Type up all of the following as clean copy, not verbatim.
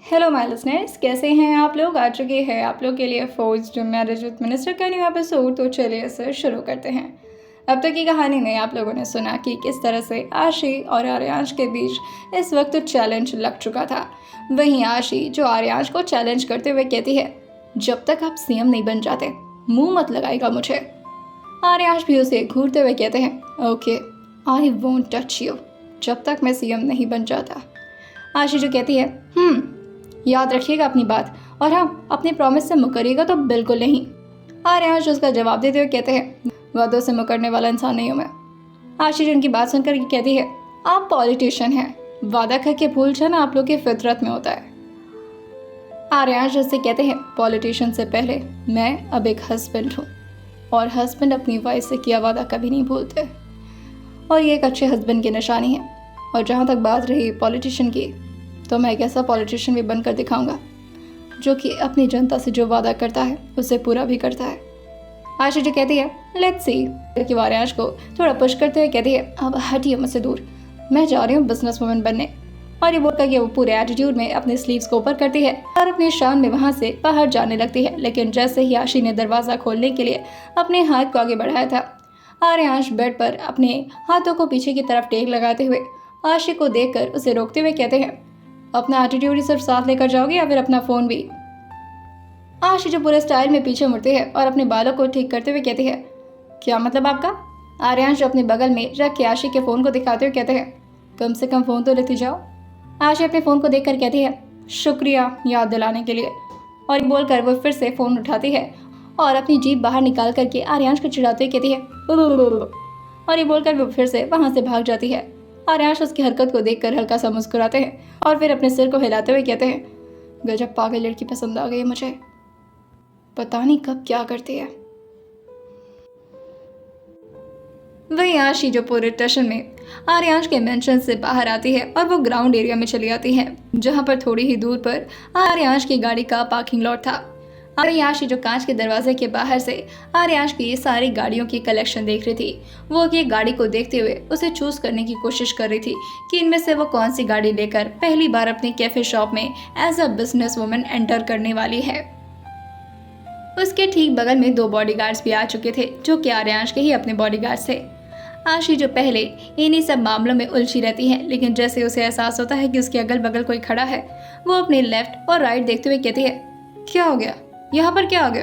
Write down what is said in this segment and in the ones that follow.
Hello my listeners, कैसे हैं आप लोग। आ चुके हैं आप लोग के लिए फोर्स्ड मैरिज विद मिनिस्टर का न्यू एपिसोड। तो चलिए इसे शुरू करते हैं। अब तक की कहानी में आप लोगों ने सुना कि किस तरह से आशी और आर्यांश के बीच इस वक्त चैलेंज लग चुका था। वहीं आशी जो आर्यांश को चैलेंज करते हुए कहती है, जब तक आप सीएम नहीं बन जाते मुंह मत लगाएगा मुझे। आर्यांश भी उसे घूरते हुए कहते हैं, okay I won't touch you जब तक मैं सीएम नहीं बन जाता। आशी जो कहती है, याद रखिएगा अपनी बात, और हाँ अपने प्रॉमिस से मुकरिएगा तो बिल्कुल नहीं। आर्यांश उसका जवाब देते हुए कहते हैं, वादों से मुकरने वाला इंसान नहीं हूँ मैं। आशीष उनकी बात सुनकर कहती है, आप पॉलिटिशियन हैं, वादा करके भूल जाना आप लोग की फितरत में होता है। आर्यांश उससे कहते हैं, पॉलिटिशियन से पहले मैं अब एक हस्बैंड हूँ और हस्बैंड अपनी वाइफ से किया वादा कभी नहीं भूलते, और ये एक अच्छे हस्बैंड की निशानी है। और जहाँ तक बात रही पॉलिटिशियन की, तो मैं एक ऐसा पॉलिटिशियन भी बनकर दिखाऊंगा जो कि अपनी जनता से जो वादा करता है उसे पूरा भी करता है। आशी जो कहती है, लेट्स सी। कि आर्यांश को थोड़ा पुश करते हुए कहती है, अब हटिए मुझसे दूर, मैं जा रही हूँ बिजनेस वुमन बनने। और ये बोलकर कि वो पूरे एटीट्यूड में अपने स्लीव्स को ऊपर करती है और अपनी शान में वहाँ से बाहर जाने लगती है। लेकिन जैसे ही आशी ने दरवाज़ा खोलने के लिए अपने हाथ को आगे बढ़ाया था, आर्यांश बेड पर अपने हाथों को पीछे की तरफ टेक लगाते हुए आशी को देखकर उसे रोकते हुए कहते हैं, अपना एटीट्यूड ही सिर्फ साथ लेकर जाओगे या फिर अपना फ़ोन भी। आशी जो पूरे स्टाइल में पीछे मुड़ती है और अपने बालों को ठीक करते हुए कहती है, क्या मतलब आपका। आर्यांश अपने बगल में रख के आशी के फ़ोन को दिखाते हुए कहते हैं, कम से कम फ़ोन तो लेती जाओ। आशी अपने फ़ोन को देखकर कहती है, शुक्रिया याद दिलाने के लिए। और बोलकर वो फिर से फ़ोन उठाती है और अपनी जीभ बाहर निकाल करके आर्यांश को चिढ़ाते हुए कहती है, और ये बोलकर वो फिर से वहाँ से भाग जाती है। आर्यांश उसकी हरकत को देखकर हल्का सा मुस्कुराते हैं और फिर अपने सिर को हिलाते हुए कहते हैं, गजब पागल लड़की पसंद आ गई है मुझे, पता नहीं कब क्या करती है। वही आशी जो पूरे टशन में आर्यांश के मेंशन से बाहर आती है और वो ग्राउंड एरिया में चली आती है, जहाँ पर थोड़ी ही दूर पर आर्यांश की गाड़ी का पार्किंग लॉट था। आर्यांश जो कांच के दरवाजे के बाहर से आर्यांश की ये सारी गाड़ियों की कलेक्शन देख रही थी। वो ये गाड़ी को देखते हुए उसे चूज करने की कोशिश कर रही थी कि इनमें से वो कौन सी गाड़ी लेकर पहली बार अपनी कैफे शॉप में as a business woman enter करने वाली है। उसके ठीक बगल में दो बॉडीगार्ड्स भी आ चुके थे, जो कि आर्यांश के ही अपने बॉडीगार्ड्स थे। आशी जो पहले इन्हीं सब मामलों में उलझी रहती है, लेकिन जैसे उसे एहसास होता है कि उसके अगल बगल कोई खड़ा है, वो अपने लेफ्ट और राइट देखते हुए कहती है, क्या हो गया, यहाँ पर क्या आ गए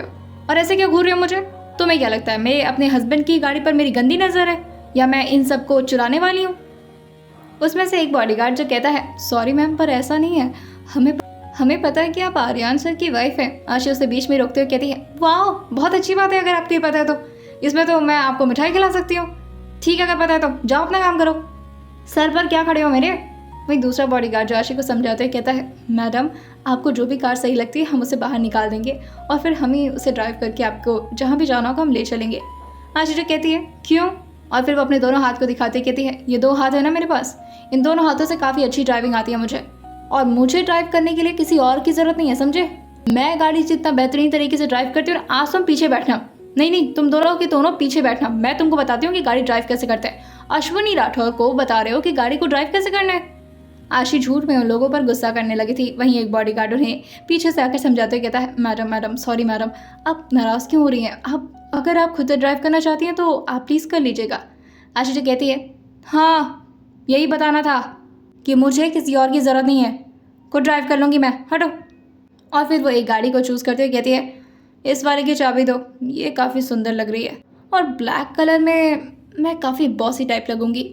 और ऐसे क्या घूर रहे हो मुझे। तुम्हें क्या लगता है मैं अपने हस्बैंड की गाड़ी पर मेरी गंदी नजर है, या मैं इन सब को चुराने वाली हूँ। उसमें से एक बॉडीगार्ड जो कहता है, सॉरी मैम पर ऐसा नहीं है, हमें पता है कि आप आर्यन सर की वाइफ हैं। आशी उसे बीच में रोकते हुए कहती है, वाह बहुत अच्छी बात है, अगर आपको ये पता है तो इसमें तो मैं आपको मिठाई खिला सकती हूँ। ठीक है, अगर पता है तो जाओ अपना काम करो, सर पर क्या खड़े हो मेरे। वहीं दूसरा बॉडीगार्ड जो आशी को समझाते हुए कहता है, मैडम आपको जो भी कार सही लगती है हम उसे बाहर निकाल देंगे और फिर हम ही उसे ड्राइव करके आपको जहाँ भी जाना होगा हम ले चलेंगे। आशी जो कहती है, क्यों। और फिर वो अपने दोनों हाथ को दिखाते कहती है, ये दो हाथ है ना मेरे पास, इन दोनों हाथों से काफ़ी अच्छी ड्राइविंग आती है मुझे, और मुझे ड्राइव करने के लिए किसी और की ज़रूरत नहीं है, समझे। मैं गाड़ी जितना बेहतरीन तरीके से ड्राइव करती हूँ, आज तुम पीछे बैठना। नहीं तुम दोनों के दोनों पीछे बैठना, मैं तुमको बताती हूँ कि गाड़ी ड्राइव कैसे करते हैं। अश्विनी राठौर को बता रहे हो कि गाड़ी को ड्राइव कैसे करना है। आशी झूठ में उन लोगों पर गुस्सा करने लगी थी। वहीं एक बॉडीगार्ड उन्हें पीछे से आकर समझाते हुए कहता है, मैडम सॉरी मैडम, आप नाराज़ क्यों हो रही हैं, आप अगर आप खुद ड्राइव करना चाहती हैं तो आप प्लीज़ कर लीजिएगा। आशी जो कहती है, हाँ यही बताना था कि मुझे किसी और की ज़रूरत नहीं है, खुद ड्राइव कर लूँगी मैं, हटो। और फिर वो एक गाड़ी को चूज़ करते हुए कहती है, इस वाले की चाबी दो, ये काफ़ी सुंदर लग रही है और ब्लैक कलर में मैं काफ़ी बॉसी टाइप लगूंगी।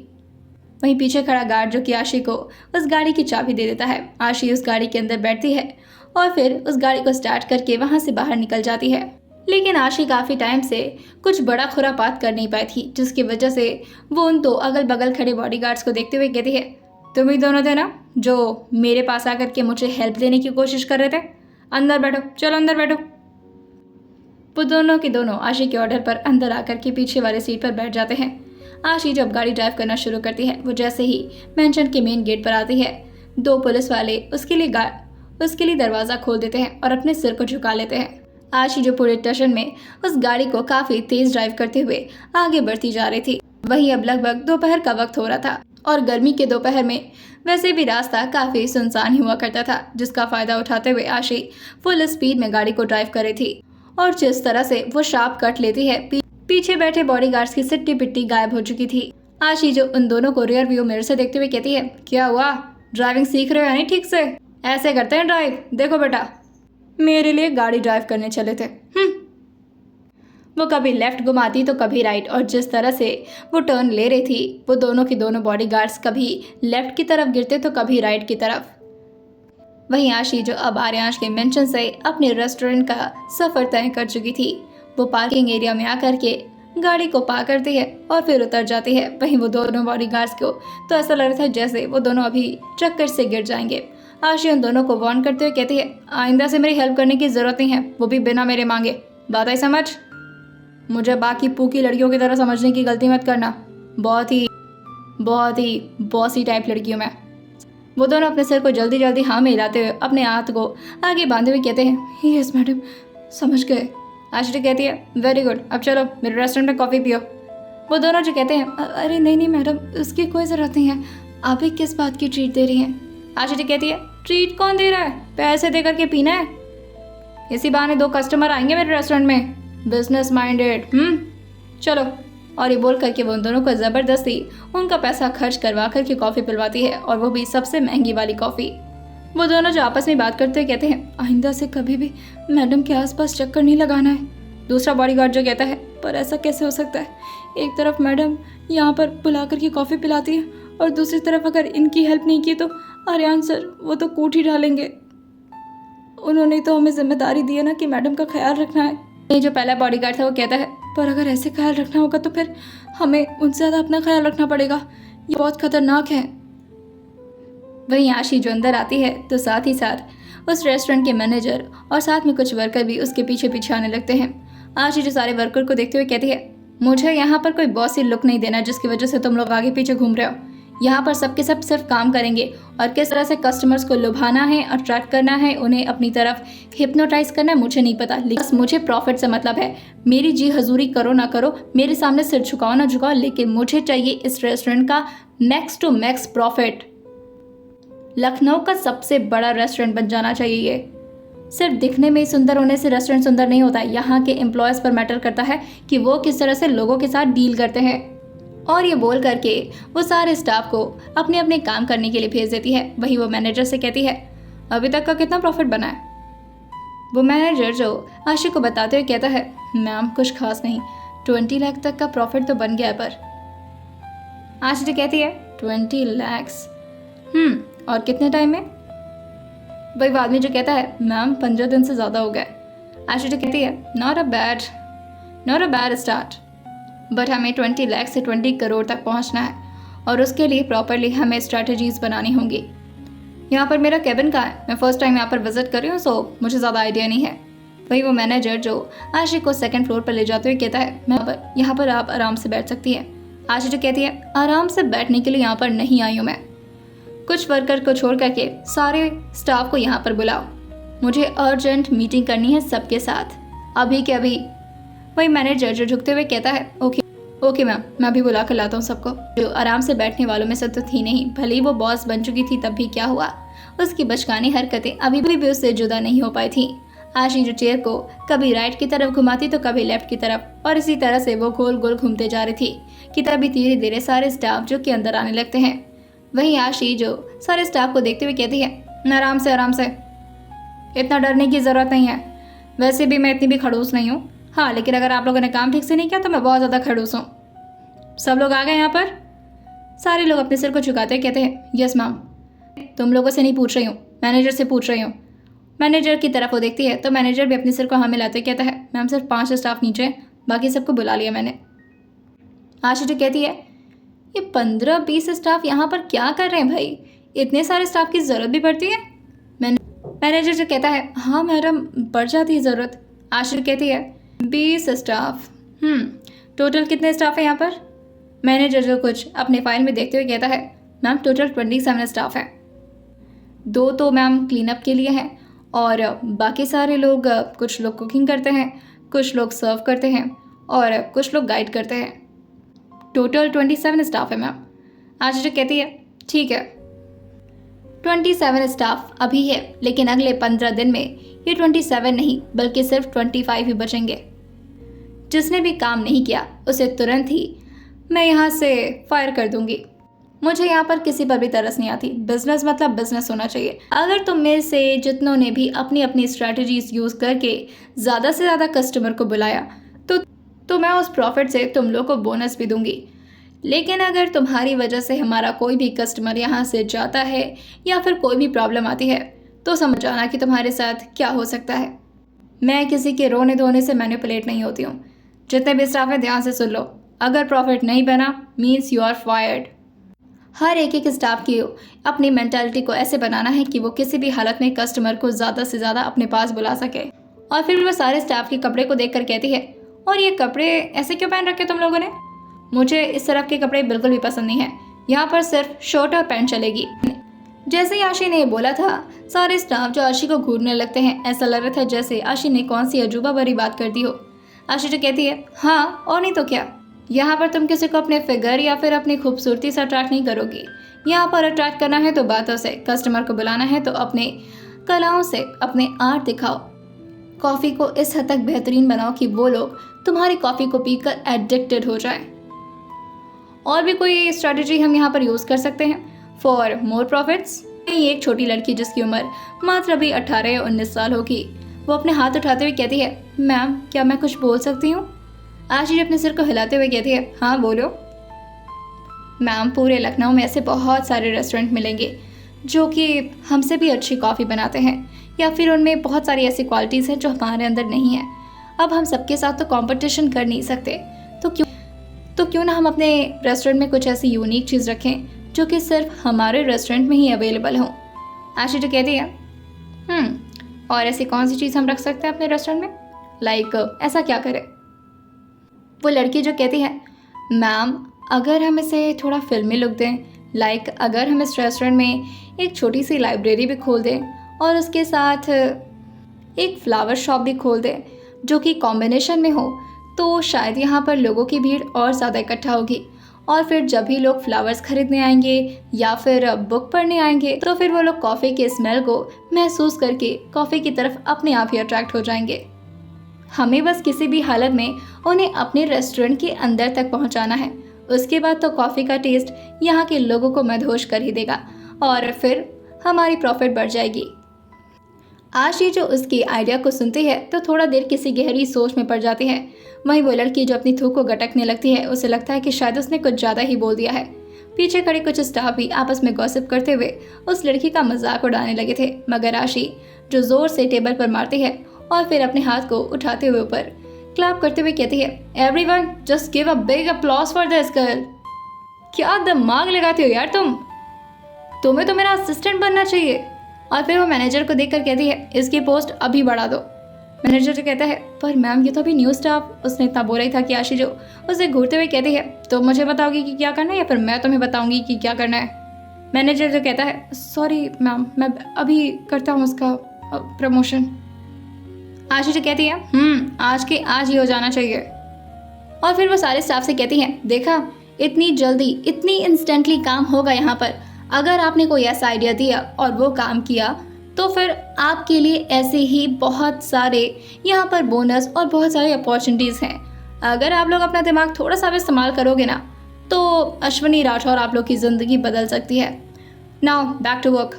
वहीं पीछे खड़ा गार्ड जो कि आशी को उस गाड़ी की चाबी दे देता है। आशी उस गाड़ी के अंदर बैठती है और फिर उस गाड़ी को स्टार्ट करके वहाँ से बाहर निकल जाती है। लेकिन आशी काफ़ी टाइम से कुछ बड़ा खुरापात कर नहीं पाई थी, जिसकी वजह से वो उन दो अगल बगल खड़े बॉडीगार्ड्स को देखते हुए कहती है, तुम ही दोनों थे ना जो मेरे पास आकर के मुझे हेल्प देने की कोशिश कर रहे थे, अंदर बैठो, चलो अंदर बैठो। वो दोनों के दोनों आशी के ऑर्डर पर अंदर आकर के पीछे वाले सीट पर बैठ जाते हैं। आशी जब गाड़ी ड्राइव करना शुरू करती है, वो जैसे ही मेंशन के मेन गेट पर आती है, दो पुलिस वाले उसके लिए दरवाज़ा खोल देते हैं और अपने सिर को झुका लेते हैं। आशी जो पूरे स्टेशन में उस गाड़ी को काफ़ी तेज़ ड्राइव करते हुए आगे बढ़ती जा रही थी। वहीं अब लगभग दोपहर का वक्त हो रहा था। और गर्मी के दोपहर में वैसे भी रास्ता काफ़ी सुनसान ही हुआ करता था, जिसका फ़ायदा उठाते हुए आशी फुल स्पीड में गाड़ी को ड्राइव कर रही थी। और जिस तरह से वो शार्प कट लेती है, पीछे बैठे बॉडीगार्ड्स की सिट्टी पिट्टी गायब हो चुकी थी। आशी जो उन दोनों को रियर व्यू मिरर से देखते हुए कहती है, क्या हुआ, ड्राइविंग सीख रहे हो यानी ठीक से? ऐसे करते हैं ड्राइव, देखो बेटा मेरे लिए गाड़ी ड्राइव करने चले थे। वो कभी लेफ्ट घुमाती तो कभी राइट, और जिस तरह से वो टर्न ले रही थी, वो दोनों की दोनों बॉडीगार्ड्स कभी लेफ्ट की तरफ गिरते तो कभी राइट की तरफ। वहीं आशी जो अब आर्यांश के मेंशन से अपने रेस्टोरेंट का सफ़र तय कर चुकी थी, वो पार्किंग एरिया में आकर के गाड़ी को पार्क करती है और फिर उतर जाती है। वहीं वो दोनों बॉडीगार्ड्स को तो ऐसा लग रहा था जैसे वो दोनों अभी चक्कर से गिर जाएंगे। आशी उन दोनों को वार्न करते हुए कहती है, आइंदा से मेरी हेल्प करने की ज़रूरत नहीं है, वो भी बिना मेरे मांगे। बात आई समझ? मुझे बाकी पूकी लड़कियों की तरह समझने की गलती मत करना, बहुत ही बॉसी टाइप लड़की हूँ मैं। वो दोनों अपने सिर को जल्दी जल्दी हाँ में हिलाते हुए अपने हाथ को आगे बांधे हुए कहते हैं, यस मैडम, समझ गए। आशी कहती है, वेरी गुड, अब चलो मेरे रेस्टोरेंट में कॉफ़ी पियो। वो दोनों जो कहते हैं, अरे नहीं मैडम, उसकी कोई ज़रूरत नहीं है, आप ही किस बात की ट्रीट दे रही हैं? आशी कहती है, ट्रीट कौन दे रहा है, पैसे दे करके पीना है। इसी बहाने 2 कस्टमर आएंगे मेरे रेस्टोरेंट में, बिजनेस माइंडेड। चलो। और ये बोल करके वो उन दोनों को ज़बरदस्ती उनका पैसा खर्च करवा करके कॉफ़ी पिलवाती है, और वो भी सबसे महंगी वाली कॉफ़ी। वो दोनों जो आपस में बात करते हुए कहते हैं, आइंदा से कभी भी मैडम के आसपास चक्कर नहीं लगाना है। दूसरा बॉडीगार्ड जो कहता है, पर ऐसा कैसे हो सकता है, एक तरफ मैडम यहाँ पर बुला करके कॉफ़ी पिलाती है और दूसरी तरफ अगर इनकी हेल्प नहीं की तो आर्यन सर वो तो कूट ही डालेंगे। उन्होंने तो हमें जिम्मेदारी दी है ना कि मैडम का ख्याल रखना है। ये जो पहला बॉडीगार्ड था वो कहता है, पर अगर ऐसे ख्याल रखना होगा तो फिर हमें उनसे ज़्यादा अपना ख्याल रखना पड़ेगा, ये बहुत खतरनाक है। वहीं आशी जो अंदर आती है तो साथ ही साथ उस रेस्टोरेंट के मैनेजर और साथ में कुछ वर्कर भी उसके पीछे पीछे आने लगते हैं। आशी जो सारे वर्कर को देखते हुए कहती है, मुझे यहाँ पर कोई बॉसी लुक नहीं देना जिसकी वजह से तुम लोग आगे पीछे घूम रहे हो। यहाँ पर सबके सब सिर्फ काम करेंगे और किस तरह से कस्टमर्स को लुभाना है, अट्रैक्ट करना है, उन्हें अपनी तरफ हिप्नोटाइज करना है, मुझे नहीं पता, लेकिन मुझे प्रॉफिट से मतलब है। मेरी जी हजूरी करो ना करो, मेरे सामने सिर झुकाओ ना झुकाओ, लेकिन मुझे चाहिए इस रेस्टोरेंट का max to max profit. Lucknow का सबसे बड़ा रेस्टोरेंट बन जाना चाहिए ये। सिर्फ दिखने में ही सुंदर होने से रेस्टोरेंट सुंदर नहीं होता, यहाँ के एम्प्लॉयज़ पर मैटर करता है कि वो किस तरह से लोगों के साथ डील करते हैं। और ये बोल करके वो सारे स्टाफ को अपने अपने काम करने के लिए भेज देती है। वही वो मैनेजर से कहती है, अभी तक का कितना प्रॉफिट बना है? वो मैनेजर जो आशी को बताते हुए कहता है, मैम कुछ खास नहीं, 20 लाख तक का प्रॉफिट तो बन गया है। पर आशी कहती है, 20 लाख, और कितने टाइम में? वही आदमी जो कहता है, मैम 15 दिन से ज़्यादा हो गए। आशी कहती है, not a bad start, but हमें 20 लाख से 20 करोड़ तक पहुंचना है और उसके लिए प्रॉपरली हमें स्ट्रैटेजीज बनानी होंगी। यहाँ पर मेरा केबिन कहाँ है? मैं फर्स्ट टाइम यहाँ पर विजिट कर रही हूँ, सो मुझे ज़्यादा आइडिया नहीं है। वही वो मैनेजर जो आशी को 2nd फ्लोर पर ले जाते हुए कहता है, मैं यहाँ पर आप आराम से बैठ सकती हैं। आशी जो कहती है, आराम से बैठने के लिए यहाँ पर नहीं आई हूँ मैं, कुछ वर्कर को छोड़ करके सारे स्टाफ को यहाँ पर बुलाओ, मुझे अर्जेंट मीटिंग करनी है सबके साथ, अभी के अभी। वही मैनेजर जो झुकते हुए कहता है, ओके मैम, मैं अभी बुला कर लाता हूँ सबको। जो आराम से बैठने वालों में से तो थी नहीं, भले ही वो बॉस बन चुकी थी तब भी क्या हुआ, उसकी बचकानी हरकतें अभी भी उससे जुदा नहीं हो पाई थी। आशी जो चेयर को कभी राइट की तरफ घुमाती तो कभी लेफ्ट की तरफ, और इसी तरह से वो गोल गोल घूमते जा रही थी कि तभी धीरे धीरे सारे स्टाफ जो कि अंदर आने लगते हैं। वहीं आशी जो सारे स्टाफ को देखते हुए कहती है, आराम से, इतना डरने की ज़रूरत नहीं है, वैसे भी मैं इतनी भी खड़ूस नहीं हूँ। हाँ, लेकिन अगर आप लोगों ने काम ठीक से नहीं किया तो मैं बहुत ज़्यादा खड़ूस हूँ। सब लोग आ गए यहाँ पर? सारे लोग अपने सिर को झुकाते हैं, कहते हैं, यस मैम। तुम लोगों से नहीं पूछ रही हूँ, मैनेजर से पूछ रही हूँ। मैनेजर की तरफ वो देखती है तो मैनेजर भी अपने सिर को हाँ मिलाते कहता है, मैम सिर्फ 5 स्टाफ नीचे हैं, बाकी सबको बुला लिया मैंने। आशी जो कहती है, ये 15-20 स्टाफ यहाँ पर क्या कर रहे हैं भाई, इतने सारे स्टाफ की ज़रूरत भी पड़ती है? मैनेजर जो कहता है, हाँ मैडम बढ़ जाती है ज़रूरत। आशी कहती है, 20 स्टाफ, टोटल कितने स्टाफ है यहाँ पर? मैनेजर जो कुछ अपने फाइल में देखते हुए कहता है, मैम टोटल 27 स्टाफ हैं, 2 तो मैम क्लीनअप के लिए हैं और बाकी सारे लोग, कुछ लोग कुकिंग करते हैं, कुछ लोग सर्व करते हैं और कुछ लोग गाइड करते हैं। टोटल 27 स्टाफ है मैम। आशी जो कहती है ठीक है। 27 स्टाफ अभी है, लेकिन अगले 15 दिन में ये 27 नहीं बल्कि सिर्फ 25 ही बचेंगे। जिसने भी काम नहीं किया उसे तुरंत ही मैं यहाँ से फायर कर दूंगी। मुझे यहाँ पर किसी पर भी तरस नहीं आती। बिजनेस मतलब बिजनेस होना चाहिए। अगर तुम में से जितनों ने भी अपनी अपनी स्ट्रैटेजीज यूज करके ज़्यादा से ज़्यादा कस्टमर को बुलाया तो मैं उस प्रॉफिट से तुम लोग को बोनस भी दूंगी। लेकिन अगर तुम्हारी वजह से हमारा कोई भी कस्टमर यहाँ से जाता है या फिर कोई भी प्रॉब्लम आती है तो समझ जाना कि तुम्हारे साथ क्या हो सकता है। मैं किसी के रोने धोने से मैनिपुलेट नहीं होती हूँ। जितने भी स्टाफ है ध्यान से सुन लो, अगर प्रॉफिट नहीं बना मीन्स यू आर फायर्ड। हर एक स्टाफ की अपनी मेंटालिटी को ऐसे बनाना है कि वो किसी भी हालत में कस्टमर को ज़्यादा से ज़्यादा अपने पास बुला सके। और फिर वो सारे स्टाफ के कपड़े को देखकर कहती है, और ये कपड़े ऐसे क्यों पहन रखे तुम लोगों ने? मुझे इस तरफ के कपड़े बिल्कुल भी पसंद नहीं है। यहाँ पर सिर्फ शर्ट और पैंट चलेगी। जैसे ही आशी ने बोला था, सारे स्टाफ जो आशी को घूरने लगते हैं। ऐसा लग रहा था जैसे आशी ने कौन सी अजूबा भरी बात कर दी हो। आशी जो कहती है, हाँ और नहीं तो क्या। यहाँ पर तुम किसी को अपने फिगर या फिर अपनी खूबसूरती से अट्रैक्ट नहीं करोगी। यहाँ पर अट्रैक्ट करना है तो बातों से, कस्टमर को बुलाना है तो अपने कलाओं से, अपने आर्ट दिखाओ। कॉफ़ी को इस हद तक बेहतरीन बनाओ कि वो लोग तुम्हारी कॉफ़ी को पीकर एडिक्टेड हो जाए। और भी कोई स्ट्रैटेजी हम यहाँ पर यूज़ कर सकते हैं फॉर मोर प्रॉफिट्स। एक छोटी लड़की जिसकी उम्र मात्र अभी 18 या 19 साल होगी, वो अपने हाथ उठाते हुए कहती है, मैम क्या मैं कुछ बोल सकती हूँ? आशी अपने सिर को हिलाते हुए कहती है, हाँ बोलो। मैम पूरे लखनऊ में ऐसे बहुत सारे रेस्टोरेंट मिलेंगे जो कि हमसे भी अच्छी कॉफ़ी बनाते हैं या फिर उनमें बहुत सारी ऐसी क्वालिटीज़ हैं जो हमारे अंदर नहीं है। अब हम सबके साथ तो कंपटीशन कर नहीं सकते, तो क्यों ना हम अपने रेस्टोरेंट में कुछ ऐसी यूनिक चीज़ रखें जो कि सिर्फ हमारे रेस्टोरेंट में ही अवेलेबल हो। आशी जो कहती है और ऐसी कौन सी चीज़ हम रख सकते हैं अपने रेस्टोरेंट में? लाइक ऐसा क्या करें? वो लड़की जो कहती है, मैम अगर हम इसे थोड़ा फिल्मी लुक दें, लाइक अगर हम इस रेस्टोरेंट में एक छोटी सी लाइब्रेरी भी खोल दें और उसके साथ एक फ्लावर शॉप भी खोल दें जो कि कॉम्बिनेशन में हो, तो शायद यहाँ पर लोगों की भीड़ और ज़्यादा इकट्ठा होगी। और फिर जब भी लोग फ्लावर्स खरीदने आएंगे या फिर बुक पढ़ने आएंगे तो फिर वो लोग कॉफ़ी के स्मेल को महसूस करके कॉफ़ी की तरफ अपने आप ही अट्रैक्ट हो जाएंगे। हमें बस किसी भी हालत में उन्हें अपने रेस्टोरेंट के अंदर तक पहुंचाना है। उसके बाद तो कॉफ़ी का टेस्ट यहाँ के लोगों को मदहोश कर ही देगा और फिर हमारी प्रॉफिट बढ़ जाएगी। आशी जो उसकी आइडिया को सुनती है तो थोड़ा देर किसी गहरी सोच में पड़ जाती है। वहीं वो लड़की जो अपनी थूक को गटकने लगती है, उसे लगता है कि शायद उसने कुछ ज़्यादा ही बोल दिया है। पीछे खड़े कुछ स्टाफ भी आपस में गॉसिप करते हुए उस लड़की का मजाक उड़ाने लगे थे, मगर आशी जो ज़ोर से टेबल पर मारती है और फिर अपने हाथ को उठाते हुए ऊपर क्लैप करते हुए कहती है, everyone just give a big applause for this girl. क्या दिमाग लगाते हो यार तुम्हें तो मेरा असिस्टेंट बनना चाहिए। और फिर वो मैनेजर को देखकर कहती है, इसकी पोस्ट अभी बढ़ा दो। मैनेजर जो कहता है, पर मैम ये तो अभी न्यू स्टाफ। उसने इतना बोला ही था कि आशी जो उसे घूरते हुए कहती है, तो मुझे बताओगी कि क्या करना है या फिर मैं तुम्हें बताऊंगी कि क्या करना है। मैनेजर जो कहता है, सॉरी मैम मैं अभी करता हूँ उसका प्रमोशन। आशी जो कहती है, आज के आज ही हो जाना चाहिए। और फिर वो सारे स्टाफ से कहती हैं, देखा इतनी जल्दी इतनी इंस्टेंटली काम होगा यहाँ पर। अगर आपने कोई ऐसा आइडिया दिया और वो काम किया तो फिर आपके लिए ऐसे ही बहुत सारे यहाँ पर बोनस और बहुत सारी अपॉर्चुनिटीज़ हैं। अगर आप लोग अपना दिमाग थोड़ा सा भी इस्तेमाल करोगे ना तो अश्विनी राठौर आप लोग की ज़िंदगी बदल सकती है। Now back to work.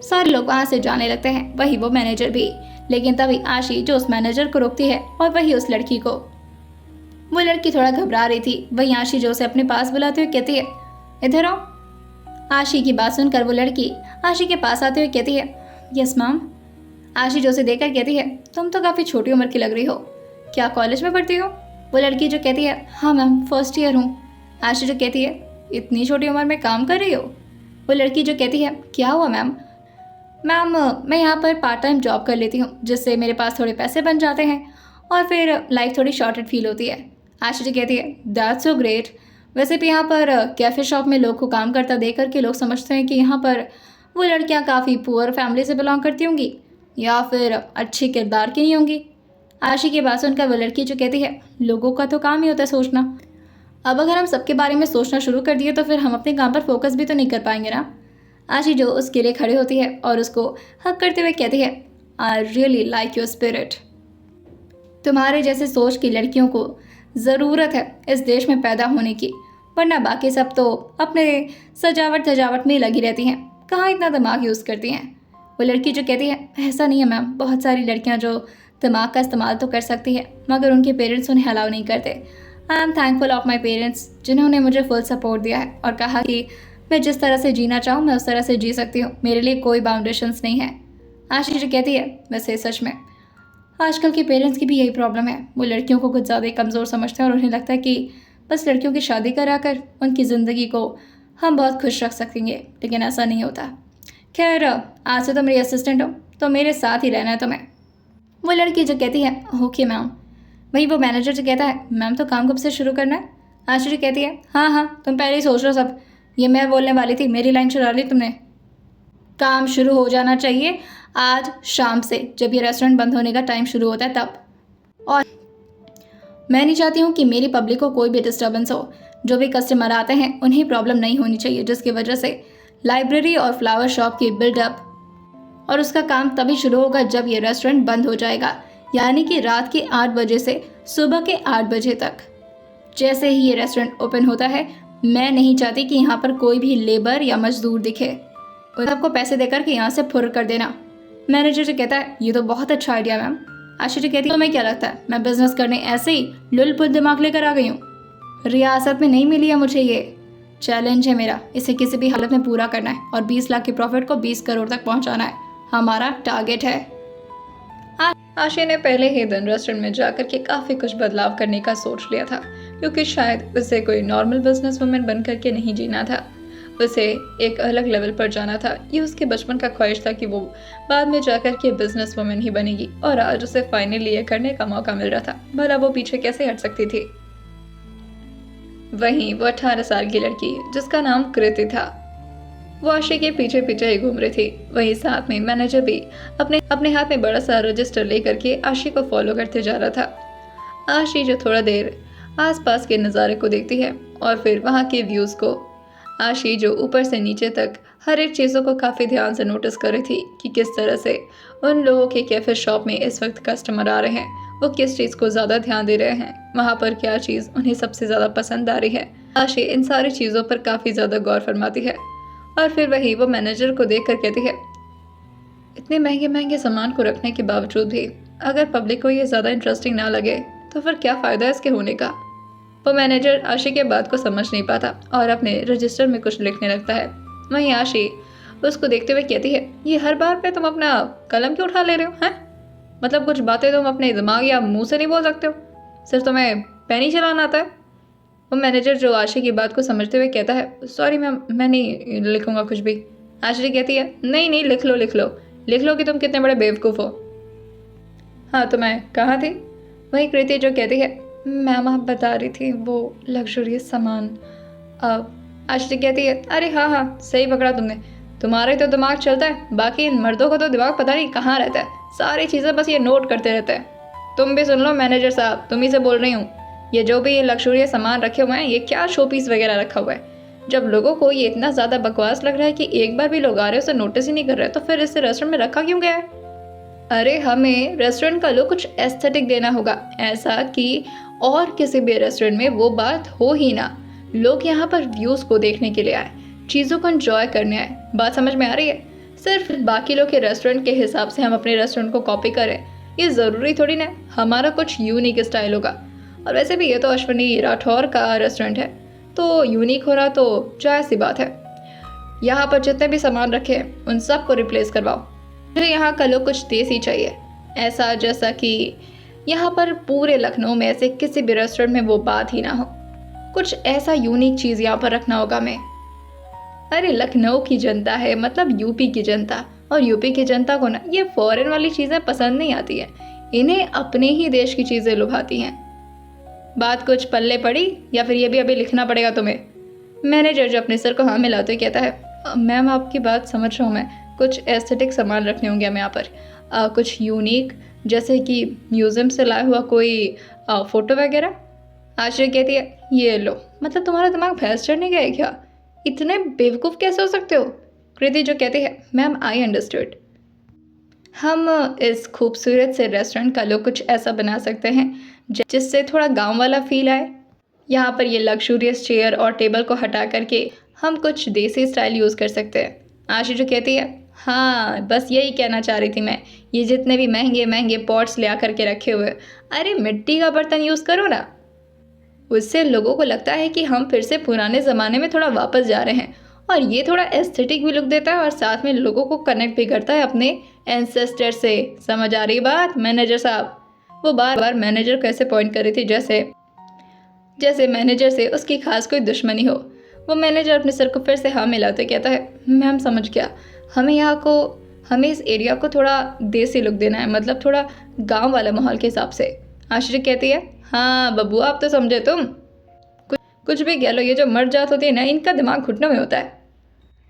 सारे लोग वहाँ से जाने लगते हैं, वही वो मैनेजर भी। लेकिन तभी आशी जो उस मैनेजर को रोकती है और वही उस लड़की को। वो लड़की थोड़ा घबरा रही थी, वही आशी जो उसे अपने पास बुलाते हुए कहती है, इधर आओ। आशी की बात सुनकर वो लड़की आशी के पास आते हुए कहती है, यस मैम। आशी जो उसे देखकर कहती है, तुम तो काफ़ी छोटी उम्र की लग रही हो, क्या कॉलेज में पढ़ती हो? वो लड़की जो कहती है, हाँ मैम फर्स्ट ईयर हूँ। आशी जो कहती है, इतनी छोटी उम्र में काम कर रही हो? वो लड़की जो कहती है, क्या हुआ मैम? मैम मैं यहाँ पर पार्ट टाइम जॉब कर लेती हूँ जिससे मेरे पास थोड़े पैसे बन जाते हैं और फिर लाइफ थोड़ी शॉर्टेड फील होती है। आशी जो कहती है, दैट्स सो ग्रेट। वैसे भी यहाँ पर कैफ़े शॉप में लोग को काम करता देख करके लोग समझते हैं कि यहाँ पर वो लड़कियाँ काफ़ी पुअर फैमिली से बिलोंग करती होंगी या फिर अच्छे किरदार की नहीं होंगी। आशी की बात सुनकर वो लड़की जो कहती है, लोगों का तो काम ही होता है सोचना। अब अगर हम सबके बारे में सोचना शुरू कर दिए तो फिर हम अपने काम पर फोकस भी तो नहीं कर पाएंगे ना। आशी जो उसके लिए खड़े होती है और उसको हक करते हुए कहती है, I really like your spirit. तुम्हारे जैसे सोच की लड़कियों को ज़रूरत है इस देश में पैदा होने की, वरना बाकी सब तो अपने सजावट में लगी रहती हैं, कहाँ इतना दिमाग यूज़ करती हैं। वो लड़की जो कहती है, ऐसा नहीं है मैम, बहुत सारी लड़कियाँ जो दिमाग का इस्तेमाल तो कर सकती है मगर उनके पेरेंट्स उन्हें अलाउ नहीं करते। I am thankful of my parents जिन्होंने मुझे फुल सपोर्ट दिया है और कहा कि मैं जिस तरह से जीना चाहूँ मैं उस तरह से जी सकती हूँ, मेरे लिए कोई बाउंडेशंस नहीं है। आशीष जो कहती है, वैसे सच में आजकल के पेरेंट्स की भी यही प्रॉब्लम है, वो लड़कियों को कुछ ज़्यादा ही कमज़ोर समझते हैं और उन्हें लगता है कि बस लड़कियों की शादी कराकर उनकी ज़िंदगी को हम बहुत खुश रख सकेंगे, लेकिन ऐसा नहीं होता। खैर आज से तो मेरी असिस्टेंट हो तो मेरे साथ ही रहना है तुम्हें। वो लड़की जो कहती है, ओके मैम। वही वो मैनेजर जो कहता है, मैम तो काम कब से शुरू करना है। आशीष जो कहती है, हाँ हाँ तुम पहले ही सोच लो सब, ये मैं बोलने वाली थी, मेरी लाइन चुरा ली तुमने। काम शुरू हो जाना चाहिए आज शाम से, जब ये रेस्टोरेंट बंद होने का टाइम शुरू होता है तब। और मैं नहीं चाहती हूँ कि मेरी पब्लिक को कोई भी डिस्टर्बेंस हो, जो भी कस्टमर आते हैं उन्हें प्रॉब्लम नहीं होनी चाहिए, जिसकी वजह से लाइब्रेरी और फ्लावर शॉप की बिल्डअप और उसका काम तभी शुरू होगा जब ये रेस्टोरेंट बंद हो जाएगा, यानी कि रात के 8 बजे से सुबह के 8 बजे तक। जैसे ही ये रेस्टोरेंट ओपन होता है मैं नहीं चाहती कि यहाँ पर कोई भी लेबर या मजदूर दिखे, उन सबको पैसे देकर के यहाँ से फुर कर देना। मैनेजर जो कहता है, ये तो बहुत अच्छा आइडिया मैम। आशीष जी कहती है, तुम्हें क्या लगता है मैं बिजनेस करने ऐसे ही लुल-पुल दिमाग लेकर आ गई हूँ? रियासत में नहीं मिली है मुझे, ये चैलेंज है मेरा, इसे किसी भी हालत में पूरा करना है और 20 लाख के प्रॉफिट को 20 करोड़ तक पहुँचाना है, हमारा टारगेट है। आशी ने पहले ही दिन रेस्टोरेंट में जाकर के काफ़ी कुछ बदलाव करने का सोच लिया था, क्योंकि शायद उसे कोई नॉर्मल बिजनेस वुमेन बन करके नहीं जीना था, उसे एक अलग लेवल पर जाना था। ये उसके बचपन का ख्वाहिश था कि वो बाद में जाकर के बिजनेस वुमेन ही बनेगी, और आज उसे फाइनली ये करने का मौका मिल रहा था। भला वो पीछे कैसे हट सकती थी। वहीं वो 18 साल की लड़की जिसका नाम कृति था, वो आशी के पीछे पीछे ही घूम रही थी। वहीं साथ में मैनेजर भी अपने हाथ में बड़ा सा रजिस्टर लेकर के आशी को फॉलो करते जा रहा था। आशी जो थोड़ा देर आसपास के नज़ारे को देखती है और फिर वहाँ के व्यूज़ को। आशी जो ऊपर से नीचे तक हर एक चीज़ों को काफ़ी ध्यान से नोटिस कर रही थी कि किस तरह से उन लोगों के कैफे शॉप में इस वक्त कस्टमर आ रहे हैं, वो किस चीज़ को ज़्यादा ध्यान दे रहे हैं, वहाँ पर क्या चीज़ उन्हें सबसे ज़्यादा पसंद आ रही है। आशी इन सारी चीज़ों पर काफ़ी ज़्यादा गौर फरमाती है और फिर वही वो मैनेजर को देख कर कहती है, इतने महंगे महंगे सामान को रखने के बावजूद भी अगर पब्लिक को ये ज़्यादा इंटरेस्टिंग ना लगे तो फिर क्या फ़ायदा है इसके होने का। वो मैनेजर आशी के बात को समझ नहीं पाता और अपने रजिस्टर में कुछ लिखने लगता है। वहीं आशी उसको देखते हुए कहती है, ये हर बार पे तुम अपना कलम क्यों उठा ले रहे हो हैं? मतलब कुछ बातें तुम अपने दिमाग या मुंह से नहीं बोल सकते हो, सिर्फ तुम्हें पेन ही चलाना आता है। वो मैनेजर जो आशी की बात को समझते हुए कहता है, सॉरी मैम, मैं नहीं लिखूंगा कुछ भी। आशी कहती है, नहीं नहीं लिख लो कि तुम कितने बड़े बेवकूफ़ हो। हाँ तो मैं कहाँ थी? वहीं कृति जो कहती है, मैम आप बता रही थी वो लग्जरियस सामान। आशी कहती है, अरे हाँ सही पकड़ा तुमने, तुम्हारा ही तो दिमाग चलता है, बाकी इन मर्दों का तो दिमाग पता नहीं कहाँ रहता है, सारी चीज़ें बस ये नोट करते रहते हैं। तुम भी सुन लो मैनेजर साहब, तुम ही से बोल रही हूँ, ये जो भी ये लग्जरियस सामान रखे हुए हैं ये क्या शो पीस वगैरह रखा हुआ है। जब लोगों को ये इतना ज़्यादा बकवास लग रहा है कि एक बार भी लोग आ रहे हैं उसे नोटिस ही नहीं कर रहे, तो फिर इसे रेस्टोरेंट में रखा क्यों गया है? अरे हमें रेस्टोरेंट का लुक कुछ एस्थेटिक देना होगा, ऐसा कि और किसी भी रेस्टोरेंट में वो बात हो ही ना। लोग यहाँ पर व्यूज़ को देखने के लिए आए, चीज़ों को एंजॉय करने आए। बात समझ में आ रही है? सिर्फ बाकी लोग के रेस्टोरेंट के हिसाब से हम अपने रेस्टोरेंट को कॉपी करें, ये ज़रूरी थोड़ी ना, हमारा कुछ यूनिक स्टाइल होगा। और वैसे भी ये तो अश्विनी राठौर का रेस्टोरेंट है, तो यूनिक हो रहा तो जायज़ सी बात है। यहाँ पर जितने भी सामान रखे हैं उन सब को रिप्लेस करवाओ। मुझे यहाँ का लोग कुछ देसी चाहिए, ऐसा जैसा कि यहाँ पर पूरे लखनऊ में ऐसे किसी भी रेस्टोरेंट में वो बात ही ना हो। कुछ ऐसा यूनिक चीज़ यहाँ पर रखना होगा मैं। अरे लखनऊ की जनता है, मतलब यूपी की जनता, और यूपी की जनता को ना ये फॉरेन वाली चीज़ें पसंद नहीं आती है, इन्हें अपने ही देश की चीज़ें लुभाती हैं। बात कुछ पल्ले पड़ी या फिर ये भी अभी लिखना पड़ेगा तुम्हें? मैनेजर जो अपने सर को हाँ मिलाते हुए कहता है, मैम आपकी बात समझ रहा हूँ मैं, कुछ एस्थेटिक सामान रखने होंगे हमें यहाँ पर, कुछ यूनिक, जैसे कि म्यूज़ियम से लाया हुआ कोई फ़ोटो वगैरह। आश्रय कहती है, ये लो, मतलब तुम्हारा दिमाग भैंस चढ़ने गया है क्या? इतने बेवकूफ़ कैसे हो सकते हो? कृति जो कहती है, मैम आई अंडरस्टूड। हम इस खूबसूरत से रेस्टोरेंट का लुक कुछ ऐसा बना सकते हैं जिससे थोड़ा गांव वाला फील आए। यहाँ पर ये लग्जूरियस चेयर और टेबल को हटा करके हम कुछ देसी स्टाइल यूज़ कर सकते हैं। आशी जो कहती है, हाँ बस यही कहना चाह रही थी मैं, ये जितने भी महंगे महंगे पॉट्स ले आकर के रखे हुए, अरे मिट्टी का बर्तन यूज़ करो ना। उससे लोगों को लगता है कि हम फिर से पुराने ज़माने में थोड़ा वापस जा रहे हैं, और ये थोड़ा एस्थेटिक भी लुक देता है और साथ में लोगों को कनेक्ट भी करता है अपने एंसेस्टर से। समझ आ रही बात मैनेजर साहब? वो बार बार मैनेजर कैसे पॉइंट कर रही थी जैसे जैसे मैनेजर से उसकी खास कोई दुश्मनी हो। वो मैनेजर अपने सर को फिर से हाँ मिलाते कहता है, मैम समझ गया, हमें इस एरिया को थोड़ा देसी लुक देना है, मतलब थोड़ा गांव वाला माहौल के हिसाब से। आशीष कहती है, हाँ बब्बू आप तो समझे तुम, कुछ भी कह लो, ये जो मर्द जात होती है ना, इनका दिमाग घुटनों में होता है।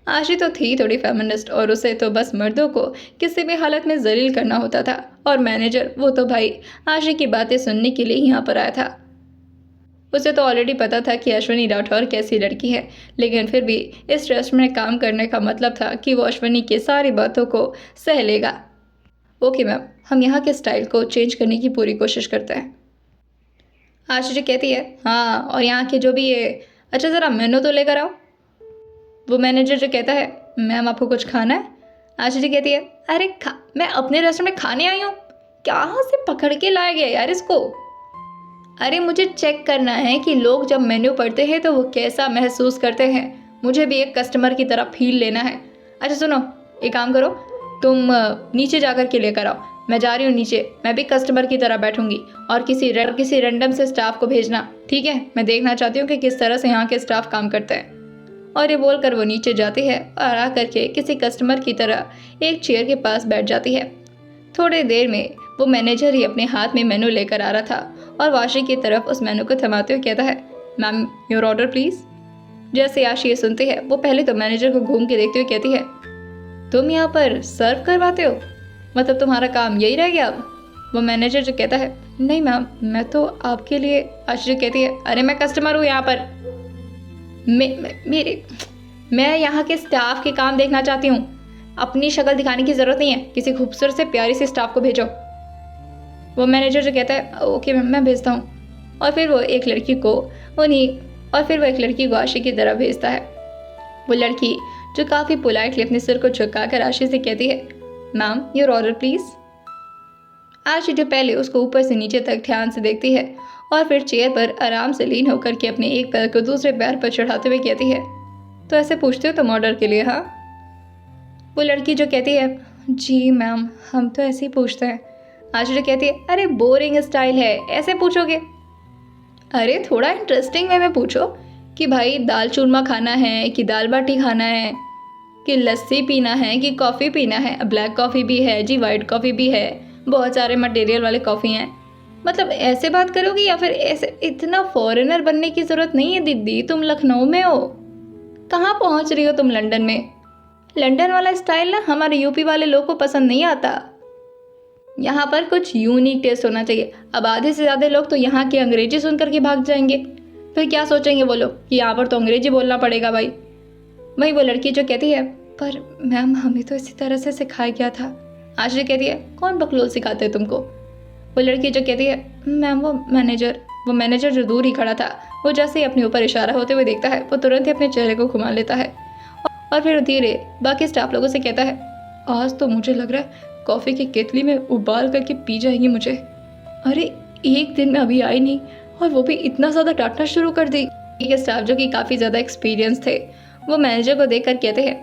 आशी तो थी थोड़ी फेमिनिस्ट और उसे तो बस मर्दों को किसी भी हालत में जलील करना होता था, और मैनेजर वो तो भाई आशी की बातें सुनने के लिए यहाँ पर आया था। उसे तो ऑलरेडी पता था कि अश्विनी राठौर कैसी लड़की है, लेकिन फिर भी इस ट्रस्ट में काम करने का मतलब था कि वो अश्विनी की सारी बातों को सह लेगा। ओके मैम, हम यहाँ के स्टाइल को चेंज करने की पूरी कोशिश करते हैं। आशी कहती है, हाँ और यहाँ के जो भी ये, अच्छा ज़रा मेनू तो लेकर आओ। वो मैनेजर जो कहता है, मैम आपको कुछ खाना है? आशी जी कहती है, अरे मैं अपने रेस्टोरेंट में खाने आई हूँ, कहाँ से पकड़ के लाया गया यार इसको? अरे मुझे चेक करना है कि लोग जब मेन्यू पढ़ते हैं तो वो कैसा महसूस करते हैं, मुझे भी एक कस्टमर की तरह फील लेना है। अच्छा सुनो, एक काम करो, तुम नीचे जा कर के लेकर आओ, मैं जा रही हूँ नीचे, मैं भी कस्टमर की तरह बैठूंगी, और किसी रैंडम से स्टाफ को भेजना, ठीक है? मैं देखना चाहती हूँ कि किस तरह से यहाँ के स्टाफ काम करते हैं। और ये बोलकर वो नीचे जाती है और आ करके किसी कस्टमर की तरह एक चेयर के पास बैठ जाती है। थोड़ी देर में वो मैनेजर ही अपने हाथ में मेनू लेकर आ रहा था और वाशी की तरफ उस मेनू को थमाते हुए कहता है, मैम योर ऑर्डर प्लीज़। जैसे आशी ये सुनती है, वो पहले तो मैनेजर को घूम के देखते हुए कहती है, तुम यहाँ पर सर्व करवाते हो, मतलब तुम्हारा काम यही रह गया अब? वो मैनेजर जो कहता है, नहीं मैम मैं तो आपके लिए। आशी कहती है, अरे मैं कस्टमर हूँ यहाँ पर, मैं यहाँ के स्टाफ के काम देखना चाहती हूँ, अपनी शक्ल दिखाने की ज़रूरत नहीं है, किसी खूबसूरत से प्यारी सी स्टाफ को भेजो। वो मैनेजर जो कहता है, ओके मैम मैं भेजता हूँ। और फिर वो एक लड़की को आशी की तरफ भेजता है। वो लड़की जो काफ़ी पोलाइटली अपने सिर को झुकाकर आशी से कहती है, मैम योर ऑर्डर प्लीज़। आशी जो पहले उसको ऊपर से नीचे तक ध्यान से देखती है और फिर चेयर पर आराम से लीन होकर के अपने एक पैर को दूसरे पैर पर चढ़ाते हुए कहती है, तो ऐसे पूछते हो तुम ऑर्डर के लिए? हाँ। वो लड़की जो कहती है, जी मैम हम तो ऐसे ही पूछते हैं। आशी जो कहती है, अरे बोरिंग स्टाइल है, ऐसे पूछोगे? अरे थोड़ा इंटरेस्टिंग वे में पूछो कि भाई दाल चूरमा खाना है कि दाल बाटी खाना है, कि लस्सी पीना है कि कॉफ़ी पीना है। ब्लैक कॉफ़ी भी है जी, वाइट कॉफ़ी भी है, बहुत सारे मटेरियल वाले कॉफ़ी हैं। मतलब ऐसे बात करोगी या फिर ऐसे? इतना फॉरेनर बनने की ज़रूरत नहीं है दीदी, तुम लखनऊ में हो, कहाँ पहुँच रही हो तुम लंदन में? लंदन वाला स्टाइल ना हमारे यूपी वाले लोगों को पसंद नहीं आता, यहाँ पर कुछ यूनिक टेस्ट होना चाहिए। अब आधे से ज़्यादा लोग तो यहाँ की अंग्रेजी सुन करके भाग जाएंगे, फिर क्या सोचेंगे वो लोग कि यहाँ पर तो अंग्रेजी बोलना पड़ेगा भाई। वही वो लड़की जो कहती है, पर मैम हमें तो इसी तरह से सिखाया गया था। आशी कहती है, कौन बकलोल सिखाते हैं तुमको? वो लड़की जो कहती है, मैम वो मैनेजर जो दूर ही खड़ा था, वो जैसे ही अपने ऊपर इशारा होते हुए देखता है, वो तुरंत ही अपने चेहरे को घुमा लेता है और फिर धीरे बाकी स्टाफ लोगों से कहता है, आज तो मुझे लग रहा है कॉफ़ी की केतली में उबाल करके पी जाएंगी मुझे। अरे एक दिन में अभी आई नहीं और वो भी इतना ज़्यादा डांटना शुरू कर दी। ये स्टाफ जो कि काफ़ी ज़्यादा एक्सपीरियंस थे, वो मैनेजर को देख कर कहते हैं,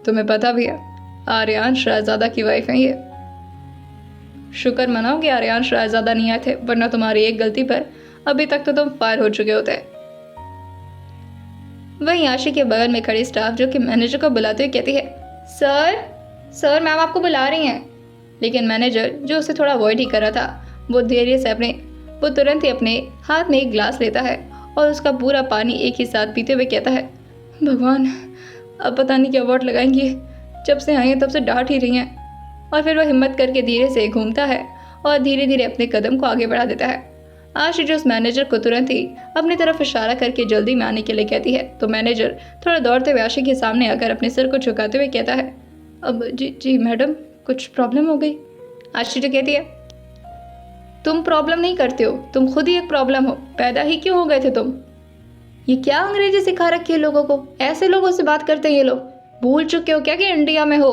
तुम्हें पता भी है आर्यान शहजादा की वाइफ है ये। शुक्र मनाओ कि आर्यान शहजादा नहीं आए थे, वरना तुम्हारी एक गलती पर अभी तक तो तुम फायर हो चुके होते। वहीं आशी के बगल में खड़ी स्टाफ जो कि मैनेजर को बुलाते हुए कहती है, सर मैम आपको बुला रही हैं। लेकिन मैनेजर जो उसे थोड़ा अवॉइड ही कर रहा था, वो तुरंत ही अपने हाथ में एक ग्लास लेता है और उसका पूरा पानी एक ही साथ पीते हुए कहता है, भगवान अब पता नहीं क्या वर्ड लगाएंगे, जब से आई हैं तब से डांट ही रही हैं। और फिर वो हिम्मत करके धीरे से घूमता है और धीरे धीरे अपने कदम को आगे बढ़ा देता है। आशीष उस मैनेजर को तुरंत ही अपनी तरफ इशारा करके जल्दी में आने के लिए कहती है। तो मैनेजर थोड़ा दौड़ते हुए आशीष के सामने आकर अपने सिर को झुकाते हुए कहता है, अब जी मैडम, कुछ प्रॉब्लम हो गई? आशीष कहती है, तुम प्रॉब्लम नहीं करते हो, तुम खुद ही एक प्रॉब्लम हो। पैदा ही क्यों हो गए थे तुम? ये क्या अंग्रेजी सिखा रखी है लोगों को? ऐसे लोगों से बात करते हैं ये लोग। भूल चुके हो क्या कि इंडिया में हो?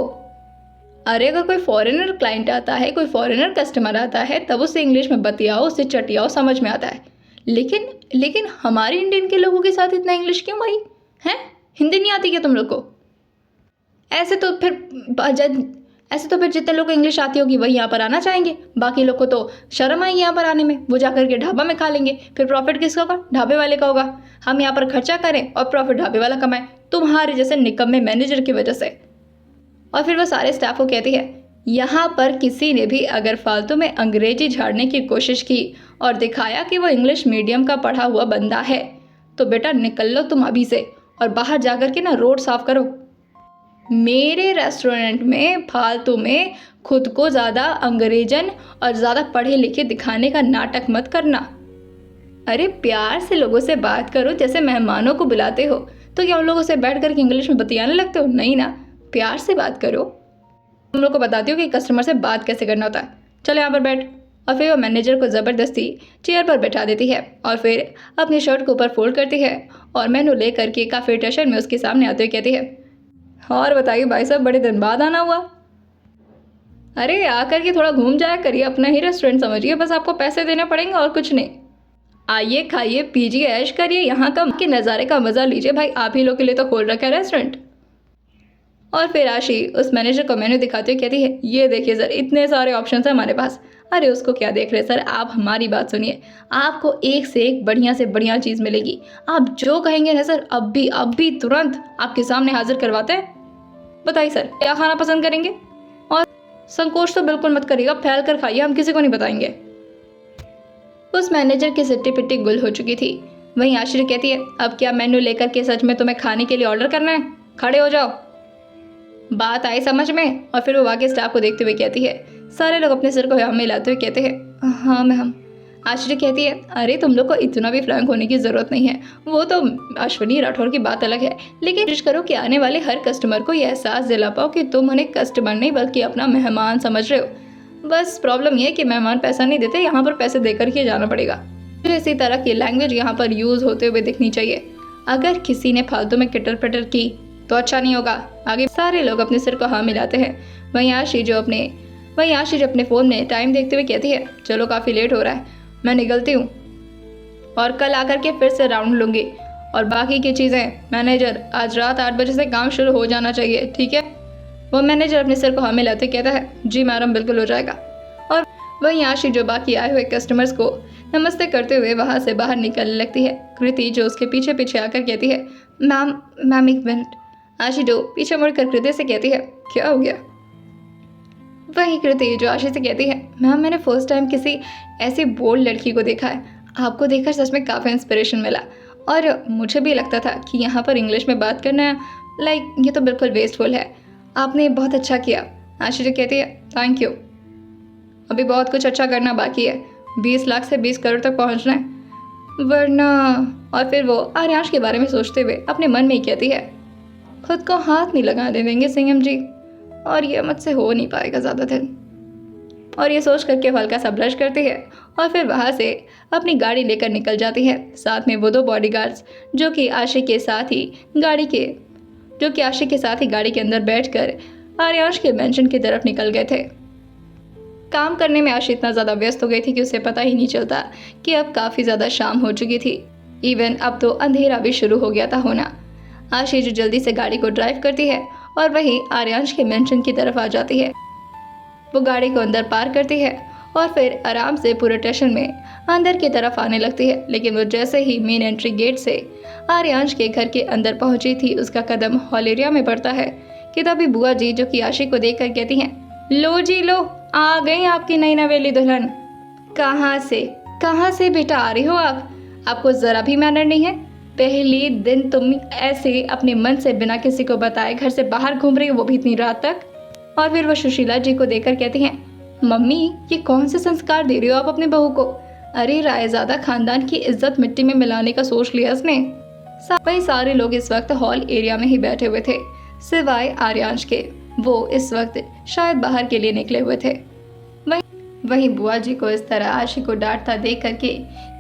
अरे अगर कोई फॉरेनर क्लाइंट आता है, कोई फॉरेनर कस्टमर आता है, तब उससे इंग्लिश में बतियाओ, उससे चटियाओ, समझ में आता है। लेकिन हमारे इंडियन के लोगों के साथ इतना इंग्लिश क्यों भाई? हैं? हिंदी नहीं आती क्या तुम लोग को? ऐसे तो फिर जितने लोग को इंग्लिश आती होगी वही यहाँ पर आना चाहेंगे। बाकी लोग को तो शर्म आएगी यहाँ पर आने में। वो जाकर के ढाबा में खा लेंगे। फिर प्रॉफिट किसका होगा? ढाबे वाले का होगा। हम यहाँ पर खर्चा करें और प्रॉफिट ढाबे वाला कमाए, तुम्हारे जैसे निकम्मे मैनेजर की वजह से। और फिर वो सारे स्टाफ को कहती है, यहाँ पर किसी ने भी अगर फालतू में अंग्रेजी झाड़ने की कोशिश की और दिखाया कि वो इंग्लिश मीडियम का पढ़ा हुआ बंदा है, तो बेटा निकल लो तुम अभी से और बाहर जाकर के ना रोड साफ करो। मेरे रेस्टोरेंट में फालतू में खुद को ज़्यादा अंग्रेजन और ज़्यादा पढ़े लिखे दिखाने का नाटक मत करना। अरे प्यार से लोगों से बात करो, जैसे मेहमानों को बुलाते हो। तो क्या उन लोगों से बैठ कर के इंग्लिश में बतियाने लगते हो? नहीं ना, प्यार से बात करो। तुम लोग को बताती हो कि कस्टमर से बात कैसे करना होता है। चलो यहाँ पर बैठ। और फिर वो मैनेजर को ज़बरदस्ती चेयर पर बैठा देती है और फिर अपनी शर्ट को ऊपर फोल्ड करती है और मेनू ले करके काफ़ी टेंशन में उसके सामने आते हुए कहती है, और बताइए भाई साहब, बड़े दिन बाद आना हुआ। अरे आकर के थोड़ा घूम जाया करिए, अपना ही रेस्टोरेंट समझिए, बस आपको पैसे देने पड़ेंगे और कुछ नहीं। आइए, खाइए, पीजिए, ऐश करिए, यहाँ का के नज़ारे का मज़ा लीजिए। भाई आप ही लोग के लिए तो खोल रखा है रेस्टोरेंट। और फिर आशी उस मैनेजर को मेन्यू दिखाते हुए कहती है, ये देखिए सर, इतने सारे ऑप्शन हैं हमारे पास। अरे उसको क्या देख रहे सर, आप हमारी बात सुनिए, आपको एक से एक बढ़िया से बढ़िया चीज़ मिलेगी। आप जो कहेंगे ना सर, अब भी तुरंत आपके सामने हाजिर करवाते हैं। बताइए सर, क्या खाना पसंद करेंगे? और संकोच तो बिल्कुल मत करिएगा, फैल कर खाइए, हम किसी को नहीं बताएंगे। उस मैनेजर की सिट्टी पिट्टी गुल हो चुकी थी। वहीं आश्री कहती है, अब क्या मेन्यू लेकर के सच में तुम्हें खाने के लिए ऑर्डर करना है? खड़े हो जाओ। बात आई समझ में? और फिर वो बाकी स्टाफ को देखते हुए कहती है। सारे लोग अपने सिर को हम मिलाते हुए कहते हैं, हाँ मैम। आश्री कहती है, अरे तुम लोग को इतना भी फ्रैंक होने की ज़रूरत नहीं है। वो तो अश्विनी राठौर की बात अलग है, लेकिन कोशिश करो कि आने वाले हर कस्टमर को ये एहसास दिला पाओ कि तुम उन्हें कस्टमर नहीं बल्कि अपना मेहमान समझ रहे हो। बस प्रॉब्लम ये है कि मेहमान पैसा नहीं देते, यहाँ पर पैसे देकर के जाना पड़ेगा। फिर इसी तरह की लैंग्वेज यहाँ पर यूज़ होते हुए दिखनी चाहिए। अगर किसी ने फालतू में किटर पिटर की तो अच्छा नहीं होगा। आगे सारे लोग अपने सिर को हाँ मिलाते हैं। वहीं आशीष अपने फ़ोन में टाइम देखते हुए कहती है, चलो काफ़ी लेट हो रहा है, मैं निकलती हूँ और कल आकर के फिर से राउंड लूँगी। और बाकी की चीज़ें मैनेजर, आज रात 8 बजे से काम शुरू हो जाना चाहिए, ठीक है? वो मैनेजर अपने सिर को हाँ मिलाते कहता है, जी मैडम, बिल्कुल हो जाएगा। और वहीं आशी जो बाकी आए हुए कस्टमर्स को नमस्ते करते हुए वहाँ से बाहर निकलने लगती है। कृति जो उसके पीछे पीछे आकर कहती है, मैम एक मिनट। आशी जो पीछे मुड़कर कृति से कहती है, क्या हो गया? वही कृति जो आशी से कहती है, मैम मैंने फर्स्ट टाइम किसी ऐसी बोल्ड लड़की को देखा है। आपको देखकर सच में काफ़ी इंस्पिरेशन मिला और मुझे भी लगता था कि यहाँ पर इंग्लिश में बात करना ये तो बिल्कुल वेस्टफुल है। आपने बहुत अच्छा किया। आशी जो कहती है, थैंक यू। अभी बहुत कुछ अच्छा करना बाकी है, 20 लाख से 20 करोड़ तक पहुँचना है वरना। और फिर वो आर्यांश के बारे में सोचते हुए अपने मन में ही कहती है, खुद को हाथ नहीं लगाने देंगे सिंघम जी, और ये मुझसे हो नहीं पाएगा ज़्यादा दिन। और ये सोच करके हल्का सा ब्लश करती है और फिर वहाँ से अपनी गाड़ी लेकर निकल जाती है। साथ में वो 2 बॉडीगार्ड्स जो कि आशी के साथ ही गाड़ी के अंदर बैठकर आर्यांश के मेंशन की तरफ निकल गए थे। काम करने में आशी इतना ज़्यादा व्यस्त हो गई थी कि उसे पता ही नहीं चलता कि अब काफ़ी ज़्यादा शाम हो चुकी थी। इवन अब तो अंधेरा भी शुरू हो गया था होना। आशी जो जल्दी से गाड़ी को ड्राइव करती है और वहीं आर्यांश के मेंशन की तरफ आ जाती है। वो गाड़ी को अंदर पार्क करती है और फिर आराम से पूरे स्टेशन में अंदर की तरफ आने लगती है। लेकिन वो जैसे ही मेन एंट्री गेट से आर्यांश के घर के अंदर पहुंची थी, उसका कदम हॉल एरिया में पड़ता है कि तभी बुआ जी जो कि आशी को देख कर कहती हैं, लो जी लो, आ गई आपकी नई नवेली दुल्हन। कहाँ से बेटा आ रही हो आप? आपको ज़रा भी मैनर नहीं है? पहले दिन तुम ऐसे अपने मन से बिना किसी को बताए घर से बाहर घूम रही हो, वो भी इतनी रात तक। और फिर वो सुशीला जी को देखकर कहती हैं, मम्मी ये कौन से संस्कार दे रही हो आप अपने बहू को? अरे रायज़ादा खानदान की इज्जत मिट्टी में मिलाने का सोच लिया इसने। वही सारे लोग इस वक्त हॉल एरिया में ही बैठे हुए थे, सिवाय आर्यांश के। वो इस वक्त शायद बाहर के लिए निकले हुए थे। वहीं बुआ जी को इस तरह आशी को डांटता देख करके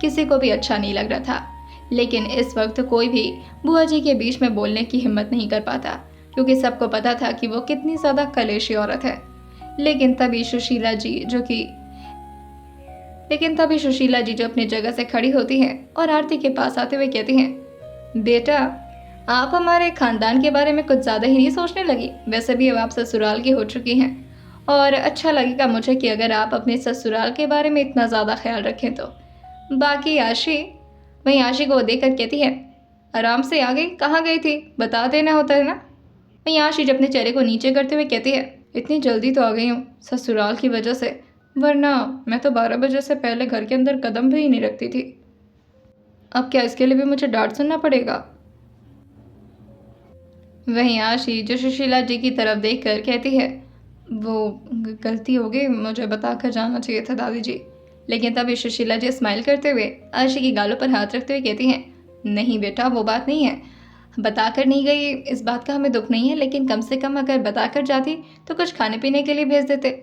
किसी को भी अच्छा नहीं लग रहा था। लेकिन इस वक्त कोई भी बुआ जी के बीच में बोलने की हिम्मत नहीं कर पाता, क्योंकि सबको पता था कि वो कितनी ज़्यादा कलेशी औरत है। लेकिन तभी सुशीला जी जो अपनी जगह से खड़ी होती हैं और आरती के पास आते हुए कहती हैं, बेटा आप हमारे खानदान के बारे में कुछ ज़्यादा ही नहीं सोचने लगी। वैसे भी अब आप ससुराल की हो चुकी हैं और अच्छा लगेगा मुझे कि अगर आप अपने ससुराल के बारे में इतना ज़्यादा ख्याल रखें तो। बाकी वहीं आशी को देख कर कहती है, आराम से आ गई, कहाँ गई थी, बता देना होता है ना। वहीं आशी जब अपने चेहरे को नीचे करते हुए कहती है, इतनी जल्दी तो आ गई हूँ ससुराल की वजह से, वरना मैं तो 12 बजे से पहले घर के अंदर कदम भी नहीं रखती थी। अब क्या इसके लिए भी मुझे डांट सुनना पड़ेगा। वहीं आशी जो सुशीला जी की तरफ देख कर कहती है, वो गलती हो गई, मुझे बता कर जाना चाहिए था दादी जी। लेकिन तभी सुशीला जी स्माइल करते हुए आशी की गालों पर हाथ रखते हुए कहती हैं, नहीं बेटा वो बात नहीं है, बताकर नहीं गई इस बात का हमें दुख नहीं है, लेकिन कम से कम अगर बताकर जाती तो कुछ खाने पीने के लिए भेज देते।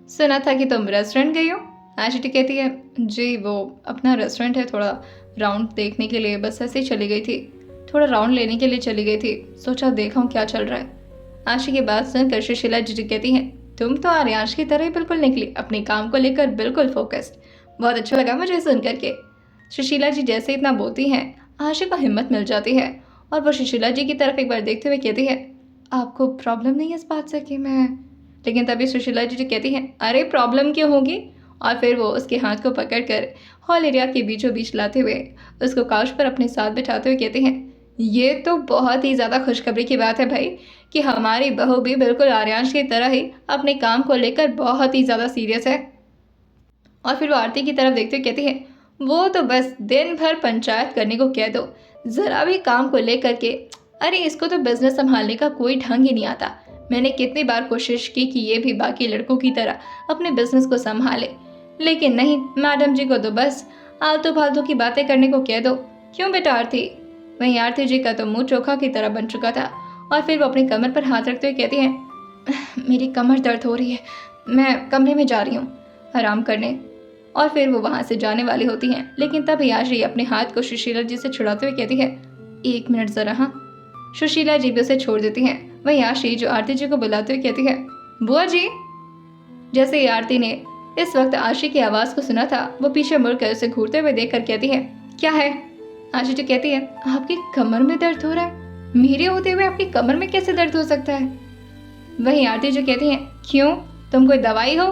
सुना था कि तुम रेस्टोरेंट गई हो। आशी कहती है, जी वो अपना रेस्टोरेंट है, थोड़ा राउंड देखने के लिए बस ऐसे ही चली गई थी, थोड़ा राउंड लेने के लिए चली गई थी, सोचा देखा क्या चल रहा है। आशी की बात सुनकर सुशीला जी कहती हैं, तुम तो आर्यांश की तरह ही बिल्कुल निकली, अपने काम को लेकर बिल्कुल फोकस्ड। बहुत अच्छा लगा मुझे सुन करके। सुशीला जी जैसे इतना बोलती हैं, आशी को हिम्मत मिल जाती है और वो सुशीला जी की तरफ एक बार देखते हुए कहती है, आपको प्रॉब्लम नहीं है इस बात से कि मैं। लेकिन तभी सुशीला जी कहती हैं, अरे प्रॉब्लम क्यों होगी। और फिर वो उसके हाथ को पकड़कर हॉल एरिया के बीचों बीच लाते हुए उसको काउच पर अपने साथ बिठाते हुए कहते हैं, ये तो बहुत ही ज़्यादा खुशखबरी की बात है भाई कि हमारी बहू भी बिल्कुल आर्यांश की तरह ही अपने काम को लेकर बहुत ही ज़्यादा सीरियस है। और फिर वो आरती की तरफ देखते हुए कहती है, वो तो बस दिन भर पंचायत करने को कह दो, ज़रा भी काम को लेकर के, अरे इसको तो बिजनेस संभालने का कोई ढंग ही नहीं आता। मैंने कितनी बार कोशिश की कि ये भी बाकी लड़कों की तरह अपने बिजनेस को संभाले, लेकिन नहीं, मैडम जी को तो बस आलतू फालतू की बातें करने को कह दो। क्यों बेटा आरती। वहीं आरती जी का तो मुंह चोखा की तरह बन चुका था और फिर वो अपनी कमर पर हाथ रखते हुए कहती हैं, मेरी कमर दर्द हो रही है, मैं कमरे में जा रही हूँ आराम करने। और फिर वो वहाँ से जाने वाली होती हैं, लेकिन तभी आशी अपने हाथ को सुशीला जी से छुड़ाते हुए कहती है, 1 मिनट ज़रा। हाँ। सुशीला जी भी उसे छोड़ देती हैं। वहीं आशी जो आरती जी को बुलाते हुए कहती है, बुआ जी। जैसे ही आरती ने इस वक्त आशी की आवाज़ को सुना था, वो पीछे मुड़कर उसे घूरते हुए देख कर कहती है, क्या है। आशी जी कहती है, आपकी कमर में दर्द हो रहा है। मेरे होते हुए आपकी कमर में कैसे दर्द हो सकता है। वहीं आरती जी कहती हैं, क्यों, तुम कोई दवाई हो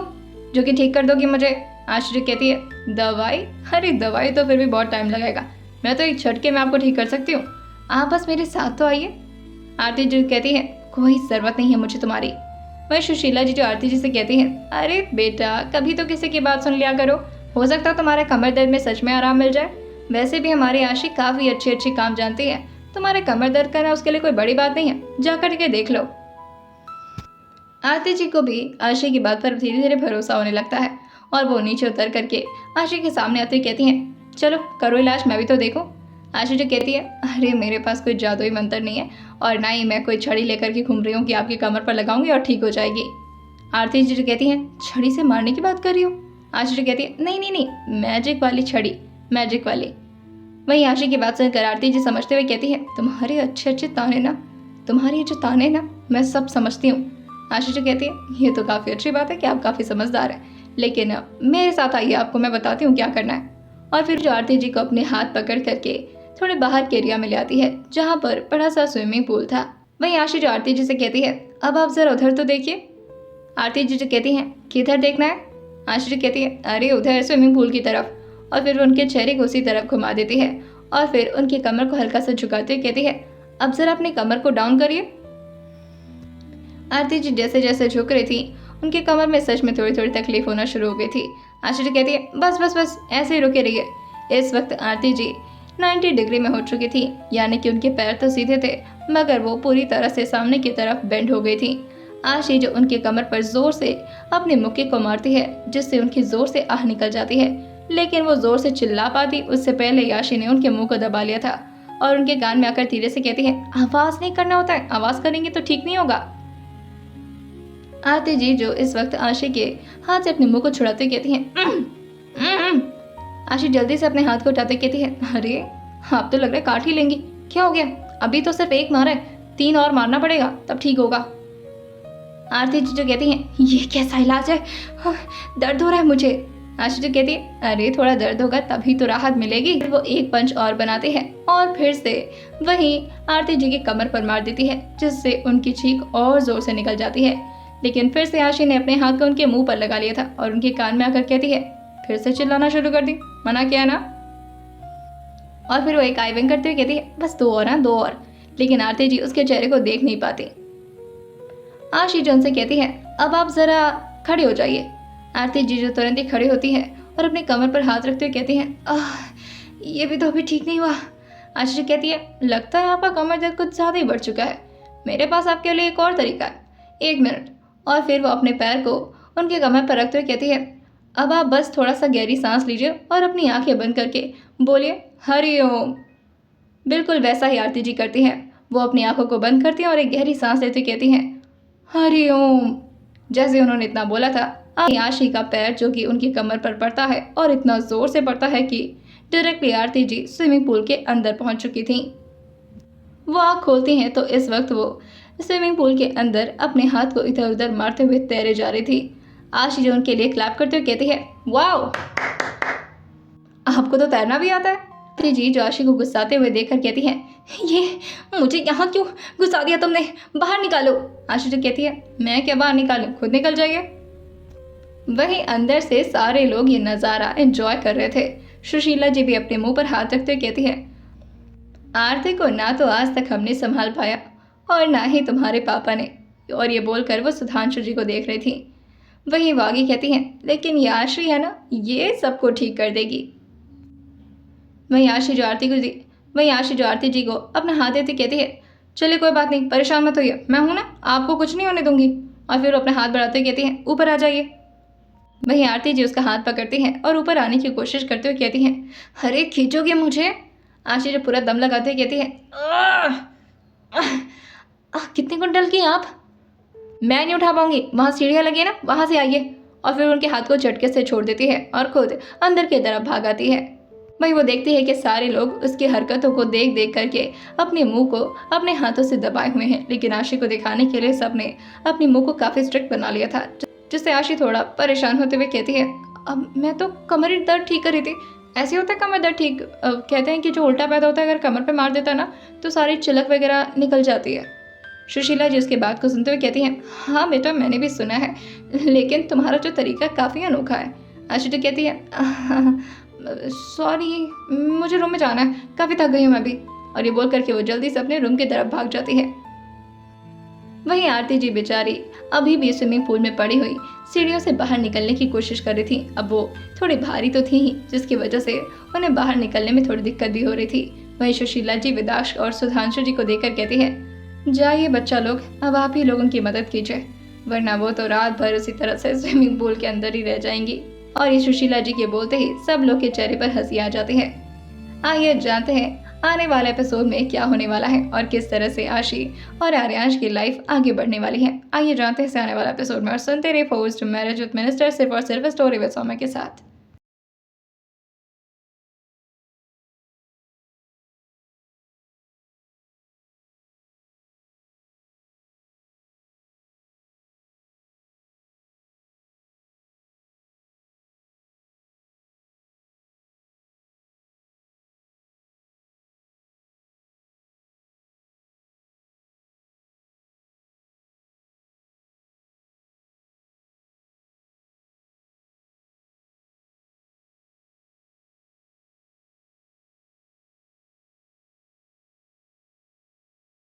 जो कि ठीक कर दोगी मुझे। आशी जी कहती है, दवाई, अरे दवाई तो फिर भी बहुत टाइम लगेगा, मैं तो एक झटके में आपको ठीक कर सकती हूँ, आप बस मेरे साथ तो आइए। आरती जी कहती है, कोई ज़रूरत नहीं है मुझे तुम्हारी। वहीं सुशीला जी जो आरती जी से कहती हैं, अरे बेटा कभी तो किसी की बात सुन लिया करो, हो सकता है तुम्हारे कमर दर्द में सच में आराम मिल जाए। वैसे भी हमारी आशी काफ़ी अच्छी काम जानती है, तुम्हारे कमर दर्द करना उसके लिए कोई बड़ी बात नहीं है, जाकर के देख लो। आरती जी को भी आशी की बात पर धीरे धीरे भरोसा होने लगता है और वो नीचे उतर करके आशी के सामने आते हुए कहती हैं, चलो करो इलाज, मैं भी तो देखूं। आशी जी कहती है, अरे मेरे पास कोई जादुई मंत्र नहीं है और ना ही मैं कोई छड़ी लेकर के घूम रही हूँ कि आपकी कमर पर लगाऊंगी और ठीक हो जाएगी। आरती जी कहती हैं, छड़ी से मारने की बात कर रही हो। आशी जी कहती है, नहीं, मैजिक वाली छड़ी, मैजिक वाली। वहीं आशी की बात सुनकर आरती जी समझते हुए कहती है, तुम्हारे अच्छे ताने ना, तुम्हारी जो ताने ना मैं सब समझती हूँ। आशी जी कहती है, ये तो काफ़ी अच्छी बात है कि आप काफ़ी समझदार हैं, लेकिन मेरे साथ आइए, आपको मैं बताती हूँ क्या करना है। और फिर जो आरती जी को अपने हाथ पकड़ करके थोड़े बाहर के एरिया में ले आती है, जहाँ पर बड़ा सा स्विमिंग पूल था। वहीं आशी जो आरती जी से कहती है, अब आप जरा उधर तो देखिए। आरती जी जो कहती हैं, किधर देखना है। आशी जी कहती है, अरे उधर स्विमिंग पूल की तरफ। और फिर उनके चेहरे को उसी तरफ घुमा देती है और फिर उनकी कमर को हल्का सा झुकाते हुए कहती है, अब जरा अपनी कमर को डाउन करिए। आरती जी जैसे जैसे झुक रही थी, उनकी कमर में सच में थोड़ी थोड़ी तकलीफ होना शुरू हो गई थी। आशी जी कहती है, बस ऐसे ही रुके रहिए। इस वक्त आरती जी 90 डिग्री में हो चुकी थी, यानी कि उनके पैर तो सीधे थे मगर वो पूरी तरह से सामने की तरफ बेंड हो गई थी। आशी जो उनके कमर पर जोर से अपने मुक्के को मारती है, जिससे उनकी जोर से आह निकल जाती है। लेकिन वो जोर से चिल्ला पाती उससे पहले याशी ने उनके मुंह को दबा लिया था और उनके कान में आकर धीरे से कहती है, आवाज नहीं करना होता है, आवाज करेंगे तो ठीक नहीं होगा। आरती जी जो इस वक्त आशी के हाथ से अपने मुंह को छुड़ाते कहती है। आशी जल्दी से अपने हाथ को उठाते कहती है, अरे आप तो लग रहा है काट ही लेंगी, क्या हो गया? अभी तो सिर्फ एक मारा है, 3 और मारना पड़ेगा तब ठीक होगा। आरती जी जो कहती है, ये कैसा इलाज है, दर्द हो रहा है मुझे। आशी जो कहती है, अरे थोड़ा दर्द होगा तभी तो राहत मिलेगी। वो एक पंच और बनाते हैं और फिर से वही आरती जी की कमर पर मार देती है, जिससे उनकी चीख और जोर से निकल जाती है। लेकिन फिर से आशी ने अपने हाथ को उनके मुंह पर लगा लिया था और उनके कान में आकर कहती है, फिर से चिल्लाना शुरू कर दी, मना किया ना। और फिर वो एक आई विंग करते हुए कहती है, बस 2 और ना, 2 और। लेकिन आरती जी उसके चेहरे को देख नहीं पाती। आशी जो उनसे कहती है, अब आप जरा खड़े हो जाइए। आरती जी जो तुरंत ही खड़ी होती है और अपने कमर पर हाथ रखते हुए कहती है, ये भी तो अभी ठीक नहीं हुआ। आशी जो कहती है, लगता है आपका कमर दर्द कुछ ज़्यादा ही बढ़ चुका है, मेरे पास आपके लिए एक और तरीका है, 1 मिनट। और फिर वो अपने पैर को उनके कमर पर रखते हुए कहती है, अब आप बस थोड़ा सा गहरी सांस लीजिए और अपनी आंखें बंद करके बोलिए, हरि ओम। बिल्कुल वैसा ही आरती जी करती हैं। वो अपनी आंखों को बंद करती हैं और एक गहरी सांस लेते कहती हैं, हरि ओम। जैसे उन्होंने इतना बोला था, आशी का पैर जो कि उनकी कमर पर पड़ता है और इतना जोर से पड़ता है कि डायरेक्टली आरती जी स्विमिंग पूल के अंदर पहुंच चुकी थी। वो आँख खोलती हैं तो इस वक्त वो स्विमिंग पूल के अंदर अपने हाथ को इधर उधर मारते हुए तैरे जा रही थी। आशी जो उनके लिए क्लैप करते हुए कहती है, वाओ, आपको तो तैरना भी आता है। आरती जी जो आशी को गुस्साते हुए देखकर कहती है, ये मुझे यहाँ क्यों गुस्सा दिया तुमने, बाहर निकालो। आशी जो कहती है, मैं क्या बाहर निकालूं, खुद निकल जाइए। वहीं अंदर से सारे लोग ये नज़ारा एंजॉय कर रहे थे। सुशीला जी भी अपने मुंह पर हाथ रखते हुए कहती है, आरती को ना तो आज तक हमने संभाल पाया और ना ही तुम्हारे पापा ने। और ये बोलकर वो सुधांशु जी को देख रही थी। वहीं वागी कहती है, लेकिन ये आशी है ना, ये सबको ठीक कर देगी। वहीं आशी जो आरती जी को अपना हाथ देती कहती है, चलिए कोई बात नहीं, परेशान मत होइए, मैं हूं ना, आपको कुछ नहीं होने दूंगी। और फिर वो अपना हाथ बढ़ाते हुए कहती है, ऊपर आ जाइए। वहीं आरती जी उसका हाथ पकड़ती हैं और ऊपर आने की कोशिश करते हुए कहती हैं, अरे खींचोगे मुझे। आशी जो पूरा दम लगाते हुए कहती है, कितने कुंटल की आप, मैं नहीं उठा पाऊंगी, वहाँ सीढ़ियाँ लगी है ना, वहाँ से आइए। और फिर उनके हाथ को झटके से छोड़ देती है और खुद अंदर की तरफ भाग आती है। वहीं वो देखती है कि सारे लोग उसकी हरकतों को देख देख करके अपने मुंह को अपने हाथों से दबाए हुए हैं। लेकिन आशी को दिखाने के लिए सबने अपने मुंह को काफ़ी स्ट्रिक्ट बना लिया था, जिससे आशी थोड़ा परेशान होते हुए कहती है, अब मैं तो कमर दर्द ठीक कर रही थी। ऐसे होता है कमर दर्द ठीक, कहते हैं कि जो उल्टा पैदा होता है अगर कमर पे मार देता है ना तो सारी चिलक वगैरह निकल जाती है। सुशीला जी उसके बात को सुनते हुए कहती हैं, हाँ बेटा मैंने भी सुना है, लेकिन तुम्हारा जो तरीका काफ़ी अनोखा है। आशी तो कहती है, सॉरी मुझे रूम में जाना है, काफ़ी थक गई हूँ मैं भी। और ये बोल करके वो जल्दी से अपने रूम की तरफ भाग जाती है। वहीं आरती जी बेचारी अभी भी स्विमिंग पूल में पड़ी हुई सीढ़ियों से बाहर निकलने की कोशिश कर रही थी। अब वो थोड़ी भारी तो थी ही, जिसकी वजह से उन्हें बाहर निकलने में थोड़ी दिक्कत भी हो रही थी। वहीं सुशीला जी विदाक्ष और सुधांशु जी को देखकर कहती है, जाइए बच्चा लोग, अब आप ही लोगों की मदद कीजिए, वरना वो तो रात भर उसी तरह से स्विमिंग पूल के अंदर ही रह जाएंगी। और ये सुशीला जी के बोलते ही सब लोग के चेहरे पर हंसी आ जाती है। आइए जानते हैं आने वाले एपिसोड में क्या होने वाला है और किस तरह से आशी और आर्यांश की लाइफ आगे बढ़ने वाली है। आइए जानते हैं इसे आने वाला एपिसोड में और सुनते रहिए फोर्स्ड मैरिज विद मिनिस्टर सिर्फ और सिर्फ स्टोरी विद सौम्या के साथ।